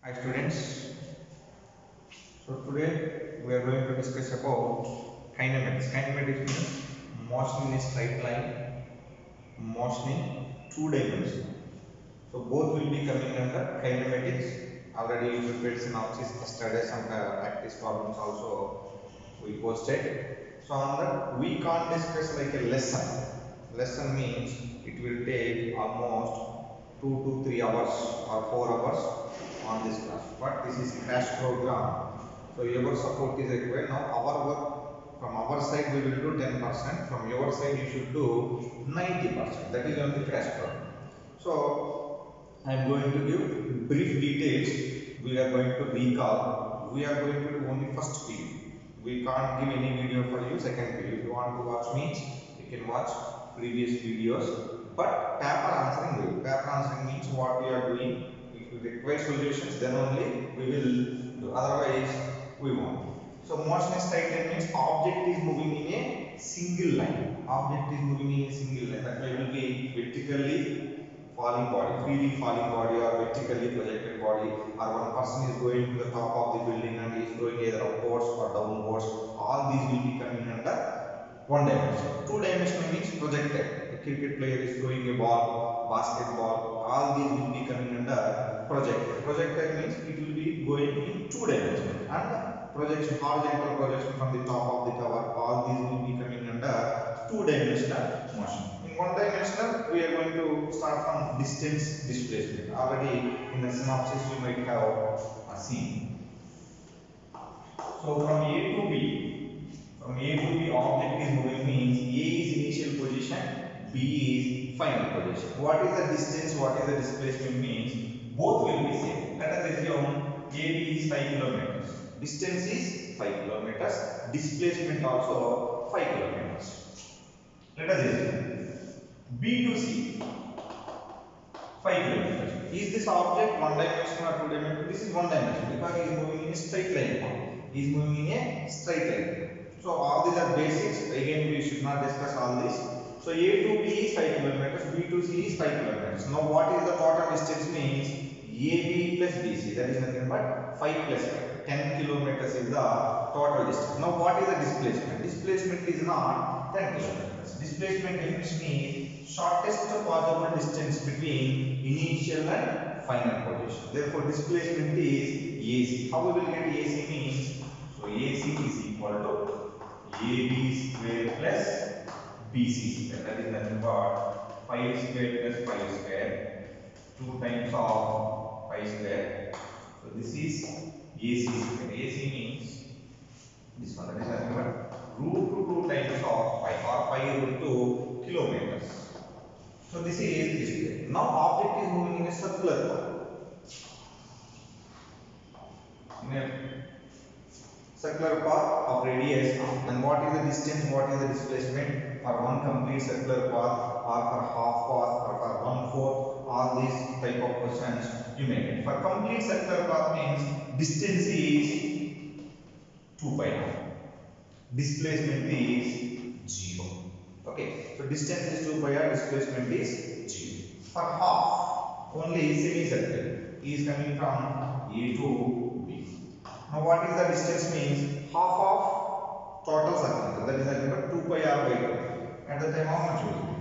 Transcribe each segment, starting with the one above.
Hi students, so today we are going to discuss about kinematics. Kinematics means motion in a straight line, motion in two dimensions. So both will be coming under kinematics. Already we prepared synopsis, studies and practice problems also we posted. So on that we can't discuss like a lesson. Lesson means it will take almost 2 to 3 hours or 4 hours on this class. But this is crash program. So your support is required. Now our work from our side we will do 10%. From your side you should do 90%. That is on the crash program. So I am going to give brief details. We are going to recall. We are going to do only first video. We can't give any video for you second video. If you want to watch me, you can watch previous videos. But paper answering will. Paper answering means what we are doing. If you require solutions, then only we will do. Otherwise, we won't. So motion is straight line means object is moving in a single line. Object is moving in a single line. That will be vertically falling body, freely falling body or vertically projected body, or one person is going to the top of the building and is going either upwards or downwards. All these will be coming under one dimension. Two dimensional means projected. A cricket player is throwing a ball, basketball, all these will be coming under projected. Projected means it will be going in two dimensions. And projection, horizontal projection from the top of the tower, all these will be coming under two dimensional motion. In one dimensional, we are going to start from distance displacement. Already in the synopsis you might have seen. So from A to B, object is moving means A is initial position, B is final position. What is the distance, what is the displacement means both will be same. Let us assume AB is 5 kilometers. Distance is 5 kilometers, displacement also 5 kilometers. Let us assume B to C 5 kilometers. Is this object one dimensional or two dimensional? This is one dimensional because he is moving in a straight line. He is moving in a straight line. So all these are basics. Again, we should not discuss all this. So A to B is 5 kilometers, B to C is 5 kilometers. Now what is the total distance means AB plus BC, that is nothing but 5 plus 5. 10 kilometers is the total distance. Now what is the displacement? Displacement is not 10 kilometers. Displacement definition is shortest possible distance between initial and final position. Therefore displacement is AC. How we will get AC means, so AC is equal to AB square plus BC square. That is nothing but 5 square plus 5 square, 2 times of 5 square. So this is AC square. AC means this one, that is nothing but root 2 times of 5 or 5 root 2 kilometers. So this is this. Now object is moving in a circular path. In a circular path of radius, and what is the distance, what is the displacement for one complete circular path or for half path or for 1/4, all these type of questions you may get. For complete circular path means distance is 2 pi r. Displacement is 0. Okay, so distance is 2 pi r, displacement is 0. For half, only semicircle is coming from A to B. Now what is the distance means half of total circle, that is nothing but 2 pi r by 2. At the time how much will it be?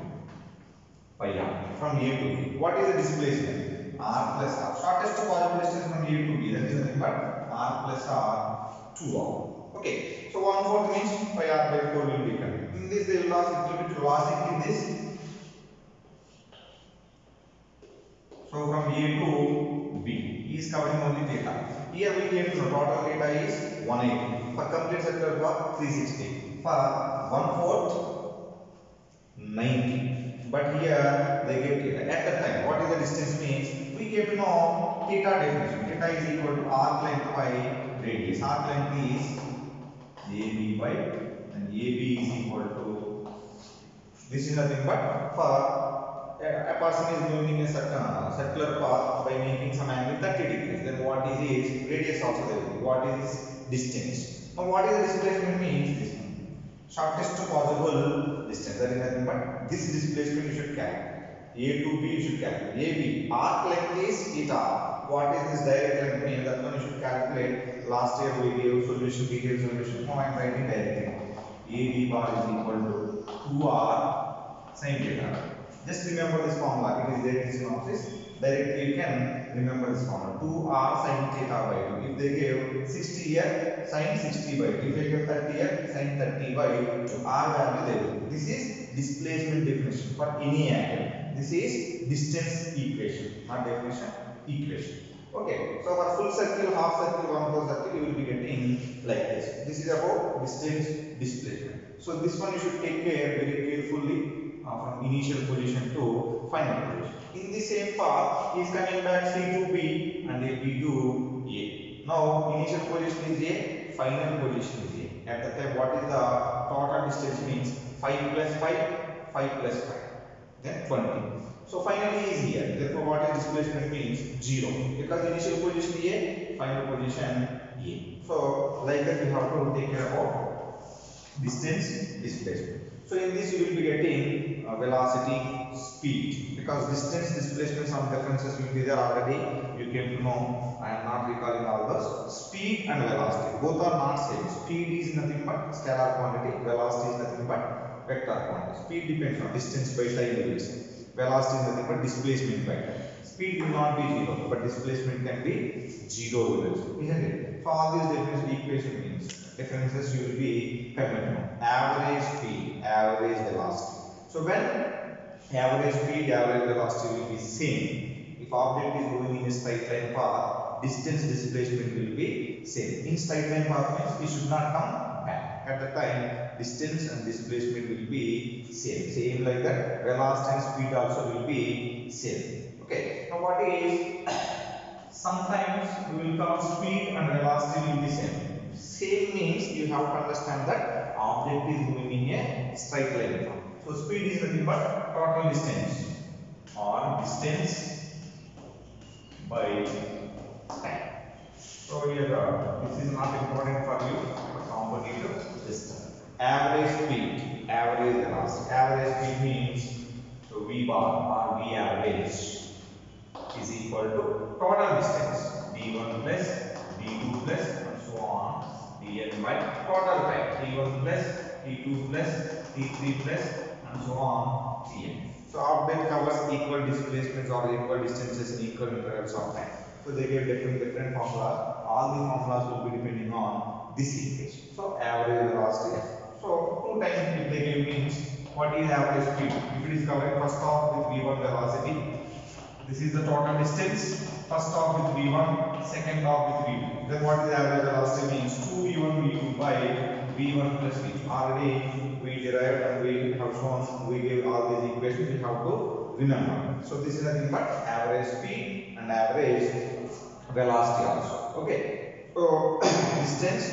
Pi r from A to B. What is the displacement? R plus r. Shortest possible distance from A to B, that is nothing but r plus r 2r. Okay, so 1/4 means pi r by 4 will be coming. In this they will lost a little bit logic in this. So from A to B, he is covering only theta. Here we get the total theta is 180. For complete circular path 360. For 1/4 90. But here they get theta. At that time, what is the distance means? We get to know theta definition. Theta is equal to arc length by radius. Arc length is AB by, and AB is equal to, this is nothing but for a person is moving in a circular path by making some angle 30 degrees. Then what is his radius also there? What is his distance? Now what is the displacement means? This one. Shortest possible distance. That is nothing but this displacement you should calculate. A to B you should calculate. AB arc length is theta. what is this direct line mean? That one you should calculate. Last year we gave solution, detailed solution. Now I am writing directly. AB bar is equal to 2R sin theta. Just remember this formula. It is there in synopsis. Directly you can remember this formula. 2R sin theta by 2. If they give 60 here, sin 60 by 2. If they give 30 here, sin 30 by 2. R value they will. This is displacement definition for any angle. This is distance equation, not definition, equation. Okay, so for full circle, half circle, 1/4 circle, you will be getting like this. This is about distance displacement. So this one you should take care very carefully from initial position to final position. In the same path, he is coming back C to B and A B to A. Now initial position is A, final position is A. At that time, what is the total distance means 5 plus 5, 5 plus 5. Then 20. So finally is here. Therefore, what is displacement means 0. Because initial position A, final position A. So like that we have to take care about distance displacement. So in this you will be getting velocity, speed. Because distance displacement some differences will be there already. You came to know. I am not recalling all those. Speed and velocity. Both are not same. Speed is nothing but scalar quantity. Velocity is nothing but vector quantity. Speed depends on distance by time units. Velocity is nothing but displacement by time. Speed will not be 0, but displacement can be 0 units, isn't it? So all these difference equation means differences you will be coming to know. Average speed, average velocity. So when average speed, average velocity will be same. If object is moving in a straight line path, distance displacement will be same. In straight line path means it should not come back. At the time, distance and displacement will be same like that. Velocity and speed also will be same. Okay, now what is, sometimes we will come speed and velocity will be same means you have to understand that object is moving in a straight line path. So speed is nothing but total distance or distance by time. So here this is not important for you, but competitive system. Average speed, average velocity. Average speed means so V bar or V average is equal to total distance d1 plus d2 plus and so on dn by total time t1 plus t2 plus t3 plus and so on tn. So object covers equal displacements or equal distances in equal intervals of time. So they give different formulas. All the formulas will be depending on this equation. So average velocity. So 2 times if they give means what is average speed? If it is covering first off with v1 velocity, this is the total distance. First off with v1, second off with v2. Then what is average velocity means 2v1 v2 by v1 plus v2. Already we derived and we have shown, we gave all these equations, we have to remember. So this is nothing but average speed and average velocity also. Okay. So distance,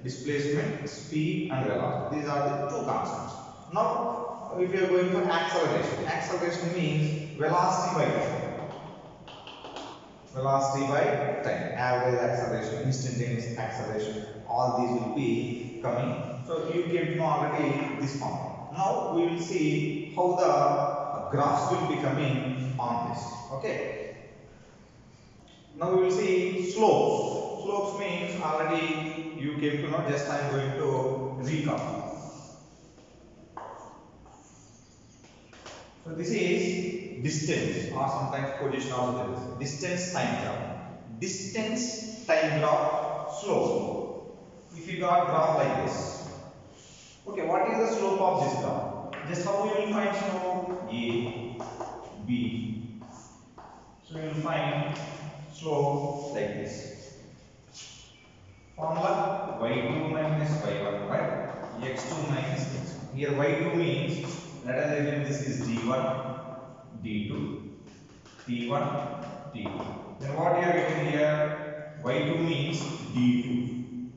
displacement, speed and velocity. These are the two constants. Now if you are going for acceleration, acceleration means velocity by time. Velocity by time, average acceleration, instantaneous acceleration, all these will be coming. So you came to know already this formula. Now we will see how the graphs will be coming on this. Okay. Now we will see slopes. Slopes means already you came to know, just I am going to recap. So this is distance or sometimes position also there is. Distance time graph. Distance time graph slope. If you got graph like this. Okay, what is the slope of this graph? Just how you will find slope? A, B. So you will find slope like this. Formula y2 minus y1 by x2 minus x1. Here y2 means, let us assume this is d1, d2, t1, t2. Then what you are getting here? Y2 means d2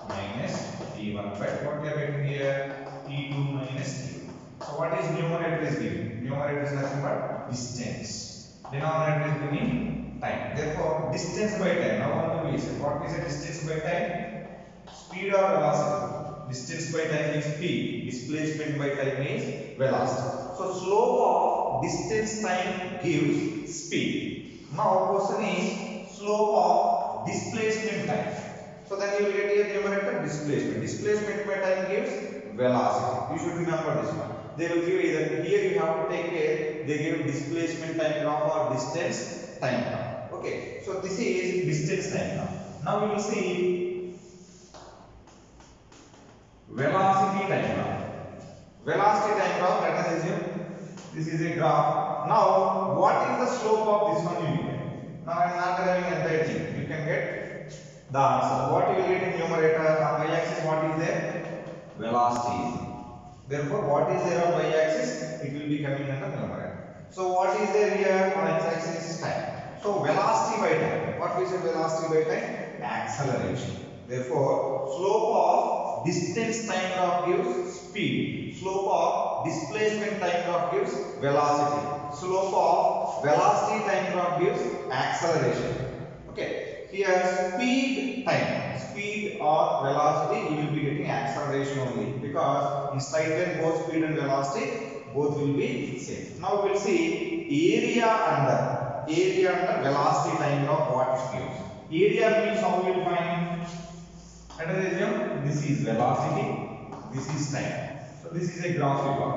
minus t1 by what you are getting here? t2 minus t1. So what is numerator is given? Numerator is nothing but distance. Denominator is giving time. Therefore, distance by time. Now what we say? What is a distance by time? Speed or velocity? Distance by time is speed. Displacement by time is velocity. So slope of distance time gives speed. Now question is slope of displacement time. So then you will get here numerator displacement. Displacement by time gives velocity. You should remember this one. They will give either here you have to take care. They give displacement time graph or distance time graph. Okay. So this is distance time graph. Now we will see velocity time graph. Velocity time graph. Let us assume this is a graph. Now what is the slope of this one you will get? Now I am not deriving entire thing. You can get the answer. What you will get in numerator on y-axis? What is there? Velocity. Therefore, what is there on y-axis? It will be coming under numerator. So what is there here on x-axis is time. So velocity by time. What we say velocity by time? Acceleration. Therefore, slope of distance time graph gives speed. Slope of displacement time graph gives velocity. Slope of velocity time graph gives acceleration. Okay. Here speed time, speed or velocity, you will be getting acceleration only because in straight line both speed and velocity both will be same. Now we will see area under velocity time graph what it gives. Area means how we will find. Let us assume this is velocity, this is time. So this is a graph we got.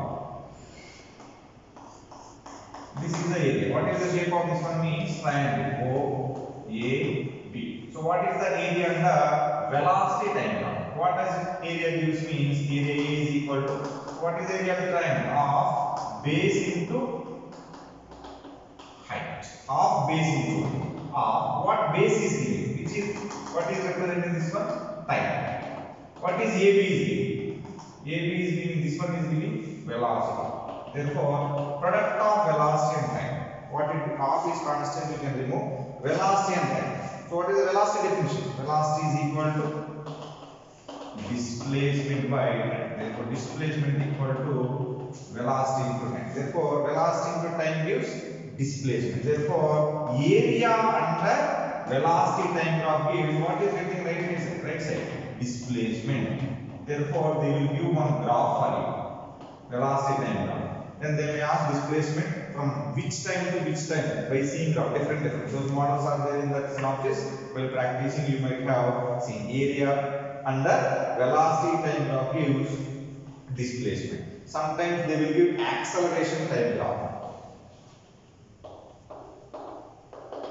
This is the area. What is the shape of this one? Means triangle O A B. So what is the area under velocity time graph? What does area gives means area A is equal to what is the area of the triangle? Of base into height. Of base into of what base is giving? Which is what is representing this one? Time. What is AB is giving? AB is giving this one is giving velocity. Therefore, product of velocity and time. What it half is constant, you can remove velocity and time. So what is the velocity definition? Velocity is equal to displacement by time. Therefore, displacement equal to velocity into time. Therefore, velocity into time gives displacement. Therefore, area under velocity time graph gives what is getting right side? Displacement. Therefore, they will give one graph for you. Velocity time graph. Then they may ask displacement from which time to which time by seeing graph different. Those models are there in that synopsis. While practicing, you might have seen area under velocity time graph gives displacement. Sometimes they will give acceleration time graph.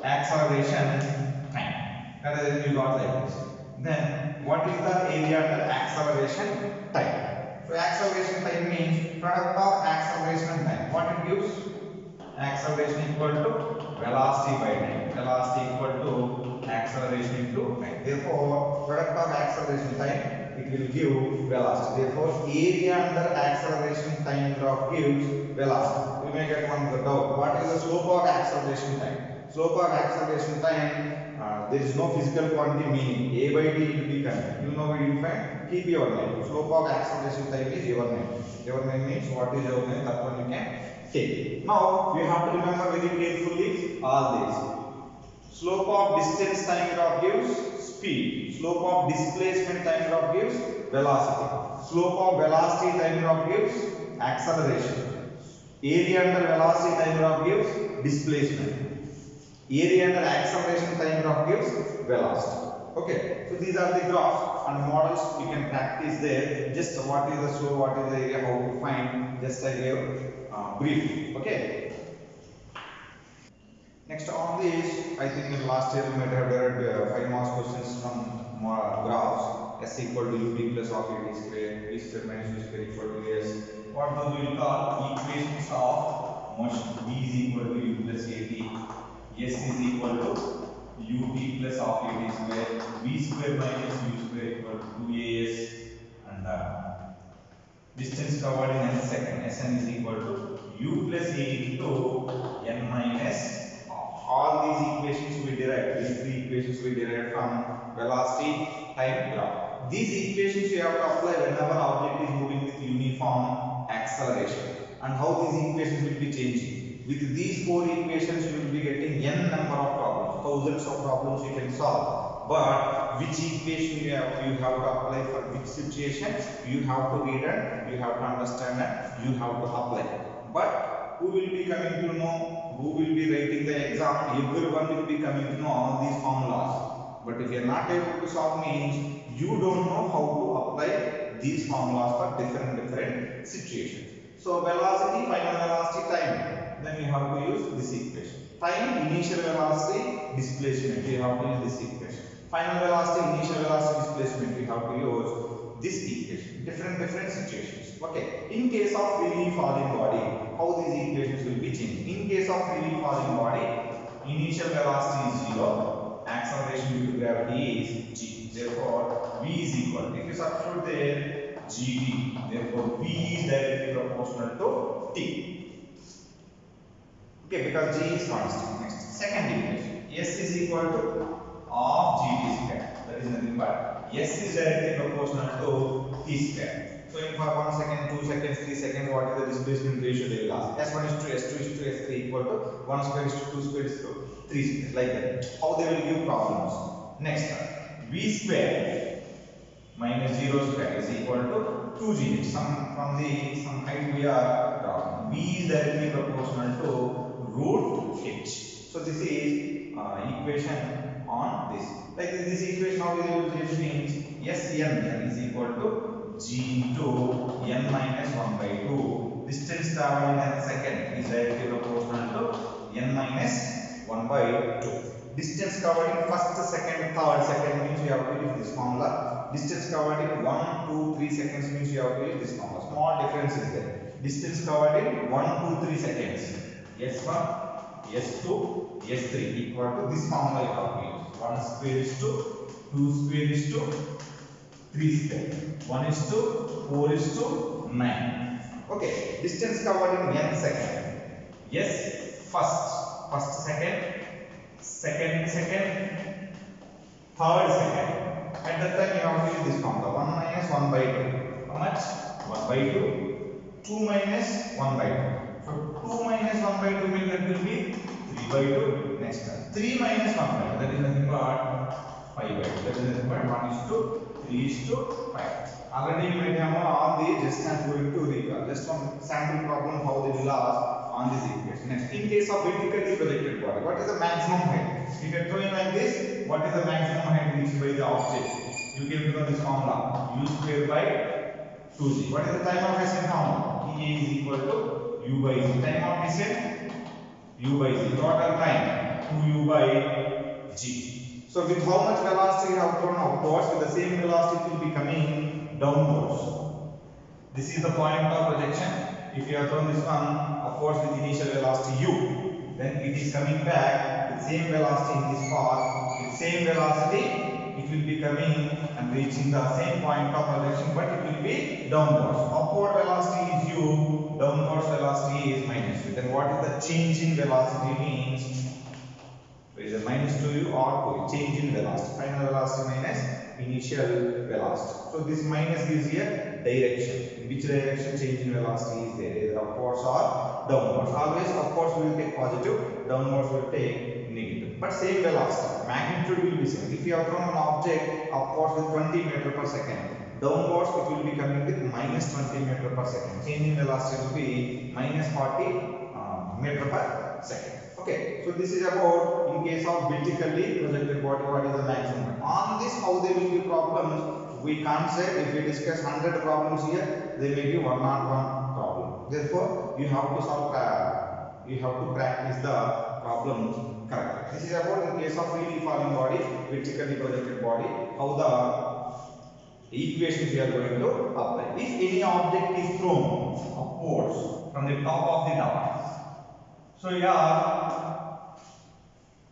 Acceleration time. That is you got like this. Then what is the area under acceleration time? So acceleration time means product of acceleration and time. What it gives? Acceleration equal to velocity by time. Velocity equal to acceleration into time. Therefore, product of acceleration time, it will give velocity. Therefore, area under acceleration time graph gives velocity. You may get one doubt. What is the slope of acceleration time? Slope of acceleration time, there is no physical quantity meaning. A by D will be constant. You know what you find? Keep your name. Slope of acceleration time is your name. Your name means what is your name, that one you can take. Now you have to remember very carefully all these. Slope of distance time graph gives speed. Slope of displacement time graph gives velocity. Slope of velocity time graph gives acceleration. Area under velocity time graph gives displacement. Area under acceleration time graph gives velocity. Okay, so these are the graphs and models you can practice there. Just what is the slope, what is the area, how to find. Just I gave brief. Okay. Next on this, I think in last year we might have derived 5 marks questions from graphs. S equal to ut plus of at square, v square minus v square equal to s. What those we will call equations of motion. V is equal to u plus at. S is equal to ut plus of at square, v square minus u square equal to 2as, and distance covered in n second, Sn is equal to u plus a into n minus half. All these equations we derived, these three equations we derived from velocity time graph. These equations you have to apply whenever object is moving with uniform acceleration. And how these equations will be changing. With these 4 equations, you will be getting n number of problems, thousands of problems you can solve. But which equation you have to apply for which situation, you have to read and you have to understand and you have to apply. But who will be coming to know who will be writing the exam, everyone will be coming to know all these formulas. But if you are not able to solve means you don't know how to apply these formulas for different situations. So velocity, final velocity, time. Then you have to use this equation. Time, initial velocity, displacement. You have to use this equation. Final velocity, initial velocity, displacement. You have to use this equation. Different situations. Okay. In case of freely falling body, how these equations will be changed? In case of freely falling body, initial velocity is 0. Acceleration due to gravity is g. Therefore, v is equal. If you substitute there, gt. Therefore, v is directly proportional to t. Okay, because g is constant. Next, second equation. S is equal to half gt square. That is nothing but s is directly proportional to t square. So, in for 1 second, 2 seconds, 3 seconds, what is the displacement ratio they will ask? S1 is to S2 is to S3 equal to 1 square is to 2 square is to 3 square, like that. How they will give problems? Next, v square minus 0 square is equal to 2gh. From some height we are drawing. V is directly proportional to root h. So this is equation on this. Like this equation, how we will use means Sn is equal to g into n minus 1 by 2. Distance traveled in a second is directly proportional to n minus 1 by 2. Distance covered in first, second, third. Second means you have to use this formula. Distance covered in 1, 2, 3 seconds means you have to use this formula. Small difference is there. Distance covered in 1, 2, 3 seconds. S1, S2, S3 equal to this formula you have to use. 1 square is to 2 square is to 3 square. 1 is to 4 is to 9. Okay. Distance covered in n second. Yes, first second, second, third second. At that time you have to use this formula. 1 minus 1 by 2. How much? 1 by 2. 2 minus 1 by 2. So 2 minus 1 by 2 means that will be 3 by 2. Next time. 3 minus 1 by 2. That is nothing but 5 by 2. That is nothing but 1 is to 3 is to 5. Already you might have all the just I'm going to recall. Just one sample problem how they will ask on this equation. Next, in case of vertically projected body, what is the maximum height? If you are throwing like this, what is the maximum height reached by the object? You can know this formula. U square by 2g. What is the time of ascent formula? E is equal to u by z. Time of descent? U by z. Total time? 2u by g. So with how much velocity you have thrown upwards, with the same velocity it will be coming downwards. This is the point of projection. If you have thrown this one upwards with initial velocity u, then it is coming back with same velocity in this path. With same velocity, it will be coming and reaching the same point of projection, but it will be downwards. Upward velocity is u, downwards velocity is minus u. Then what is the change in velocity means? Is a minus 2u or 2u. Change in velocity. Final velocity minus initial velocity. So this minus gives you a direction. In which direction change in velocity is there? Either upwards or downwards. Always upwards will take positive, downwards will take negative. But same velocity. Magnitude will be same. If you have thrown an object upwards with 20 meter per second, downwards it will be coming with minus 20 meter per second. Change in velocity will be minus 40 meter per second. Okay, so this is about in case of vertically projected body, what is the maximum. On this, how they will give problems, we can't say. If we discuss 100 problems here, they may give 101 problem. Therefore, you have to solve, you have to practice the problems correctly. This is about in case of freely falling body, vertically projected body, how the equations we are going to apply. If any object is thrown upwards from the top of the tower, so here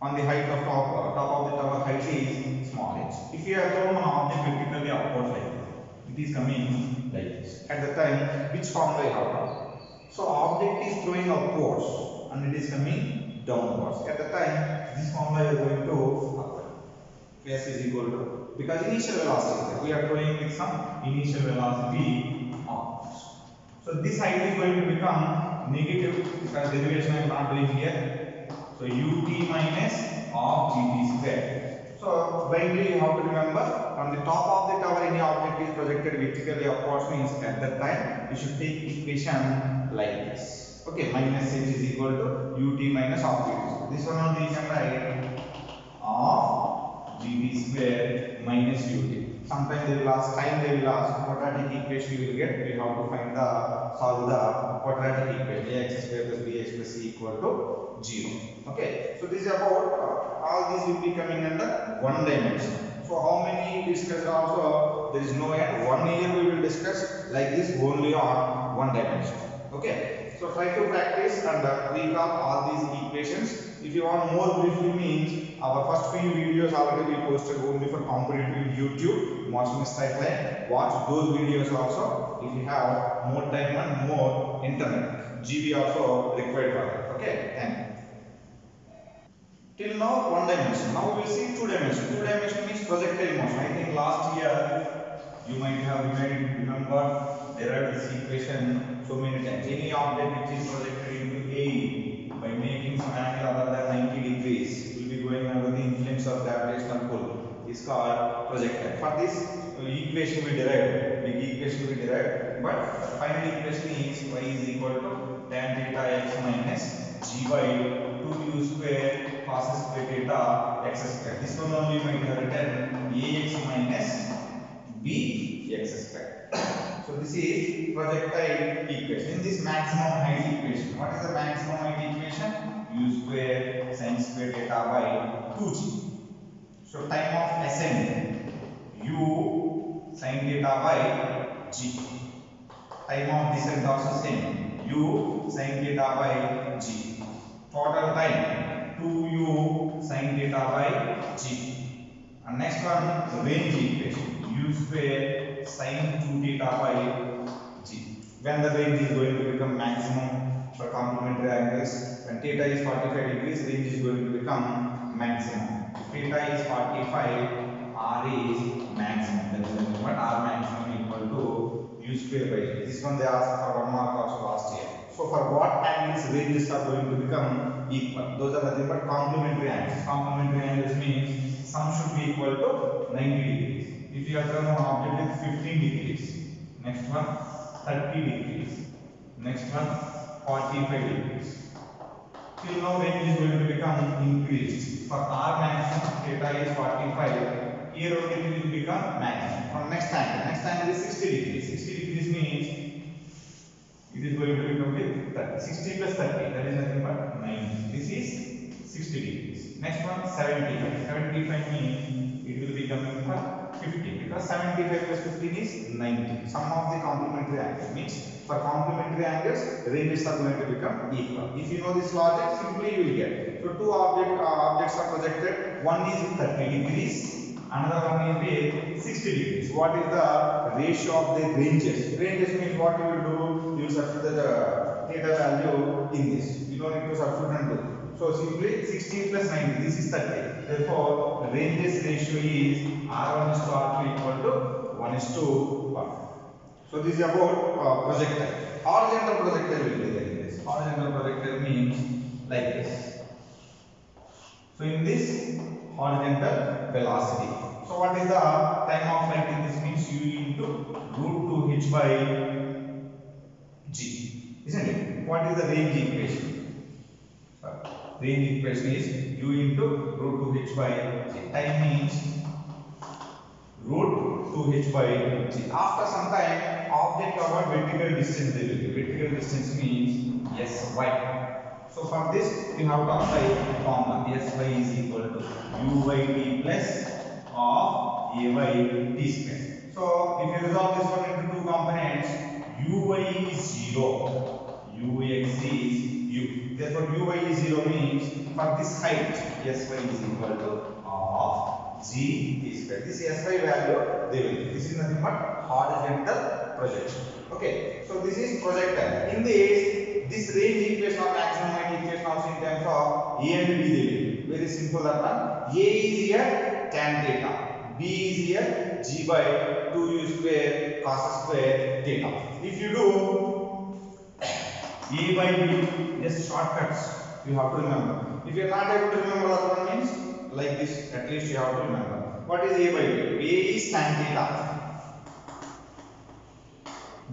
on the height of top of the tower height is small h. If you have thrown an object vertically upwards like this, it is coming like this. At the time, which formula you have to? So object is throwing upwards and it is coming downwards. At the time, this formula you are going to apply. S is equal to, because initial velocity, we are throwing with some initial velocity upwards. So this height is going to become negative because derivation I am not doing here. So ut minus of gt square. So blindly you have to remember, from the top of the tower any object is projected vertically upwards means at that time you should take equation like this. Okay, minus h is equal to ut minus half gt square. This one only you can write of gt square minus ut. Sometimes they will ask, time they will ask quadratic equation you will get. We have to find the solve the quadratic equation ax square plus bx plus c equal to 0. Okay, so this is about all these will be coming under one dimension. So how many discussed also there is no end. 1 year we will discuss like this only on one dimension. Okay, so try to practice and recall all these equations. If you want more briefly means our first few videos already we posted only for competitive YouTube motion straight line. Watch those videos also if you have more time and more internet. GB also required for that. Okay, thank you. Till now one dimension. Now we will see two dimension. Two dimension means projectile motion. I think last year you might have remember derived this equation so many times. Any object which is projected into A by making some angle other than 90 degrees will be going under the influence of gravitational pull is called projectile. For this equation we derived, big equation we derived, but the final equation is y is equal to tan theta x minus g by 2u square cos square theta x square. This one only you might have written ax minus bx square. So this is projectile equation. In this maximum height equation, what is the maximum height equation? U square sin square theta by 2g. So time of ascent u sin theta by g. Time of descent also same u sin theta by g. Total time 2u sin theta by g. And next one range equation u square sin 2 theta by g. When the range is going to become maximum for complementary angles, when theta is 45 degrees, range is going to become maximum. If theta is 45, r is maximum. That is nothing but r maximum equal to u square by g. This one they asked for 1 mark also last year. So for what angles ranges are going to become equal? Those are nothing but complementary angles. Complementary angles means sum should be equal to 90 degrees. If you have done one object with 15 degrees, next one 30 degrees, next one 45 degrees. Till now range is going to become increased. For r maximum theta is 45. Here only it will become maximum. From next angle is 60 degrees. 60 degrees means it is going to become with 30. 60 plus 30, that is nothing but 90. This is 60 degrees. Next one 75. 75 means it will become for 50 because 75 plus 15 is 90. Sum of the complementary angles means for complementary angles ranges are going to become equal. If you know this logic, simply you will get. So two objects are projected. One is with 30 degrees, another one is with 60 degrees. What is the ratio of the ranges? Ranges means what you will do? You will substitute the theta value in this. You don't need to substitute and do. So simply 60 plus 90, this is 30. Therefore, ranges ratio is R1 is to R2 equal to 1 is to 1. So this is about projectile. Horizontal projectile will be there in this. Horizontal projectile means like this. So in this horizontal velocity. So what is the time of flight in this means u into root 2h by g, isn't it? What is the range equation? Range equation is u into root 2h by g. Time means root 2h by g. After some time, object covered vertical distance they will be. Vertical distance means sy. So for this, we have to apply formula. Sy is equal to u by t plus of a by t square. So if you resolve this one into two components, uy is 0, ux is u. Therefore, uy is 0 means for this height, sy is equal to of g t square. This sy value they will be. This is nothing but horizontal projection. Okay, so this is projectile. In this range equation or maximum height equation also in terms of a and b they will be. Very simple that one. A is here tan theta, b is here g by 2u square cos square theta. If you do a by b, just shortcuts you have to remember. If you are not able to remember that one means like this, at least you have to remember. What is a by b? A is tan theta,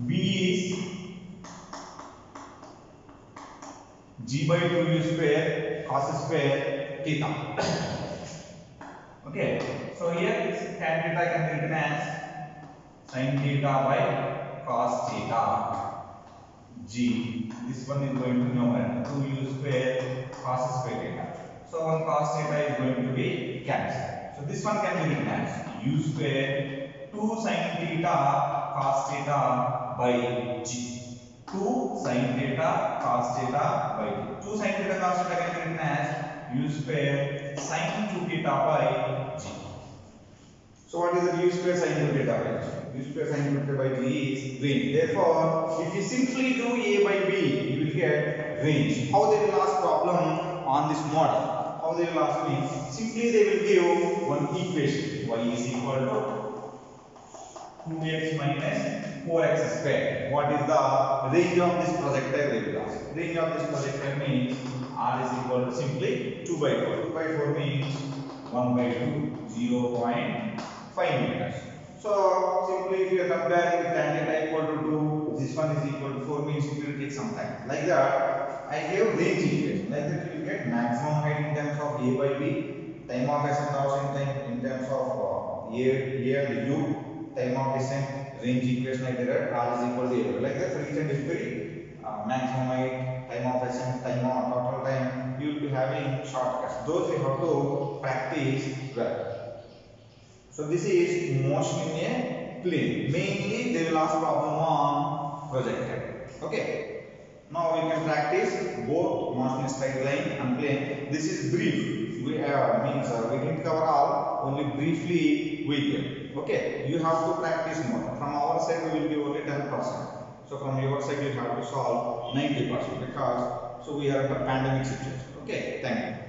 b is g by 2u square cos square theta. Okay, so here this tan theta can be written as sin theta by cos theta g. This one is going to be numerator 2u square cos square theta. So one cos theta is going to be cancelled. So this one can be written as u square 2 sin theta cos theta by g. 2 sin theta cos theta by g. 2 sin theta cos theta can be written as u square sin 2 theta by g. So what is the u square sin 2 theta by g? U square sin 2 theta by g is range. Therefore, if you simply do a by b, you will get range. How they will ask problem on this model? How they will ask me? Simply they will give one equation. Y is equal to 2x minus 4x square. What is the range of this projectile? They will ask. Range of this projectile means r is equal to simply 2 by 4. 2 by 4 means 1 by 2, 0.5 meters. So simply if you are comparing with tan theta equal to 2, this one is equal to 4 means it will take some time. Like that, I gave range equation. Like that you will get maximum height in terms of a by b, time of ascent in terms of a and u, time of descent, range equation like that, r is equal to a. Like that for each and every maximum height, time of ascent, time of total time, you will be having shortcuts. Those you have to practice well. So this is motion in a plane. Mainly they will ask problem on projectile. Okay. Now we can practice both motion in straight line and plane. This is brief. We didn't cover all. Only briefly we did. Okay. You have to practice more. From our side we will give only 10%. So from your side you have to solve 90% because so we are in a pandemic situation. Okay. Thank you.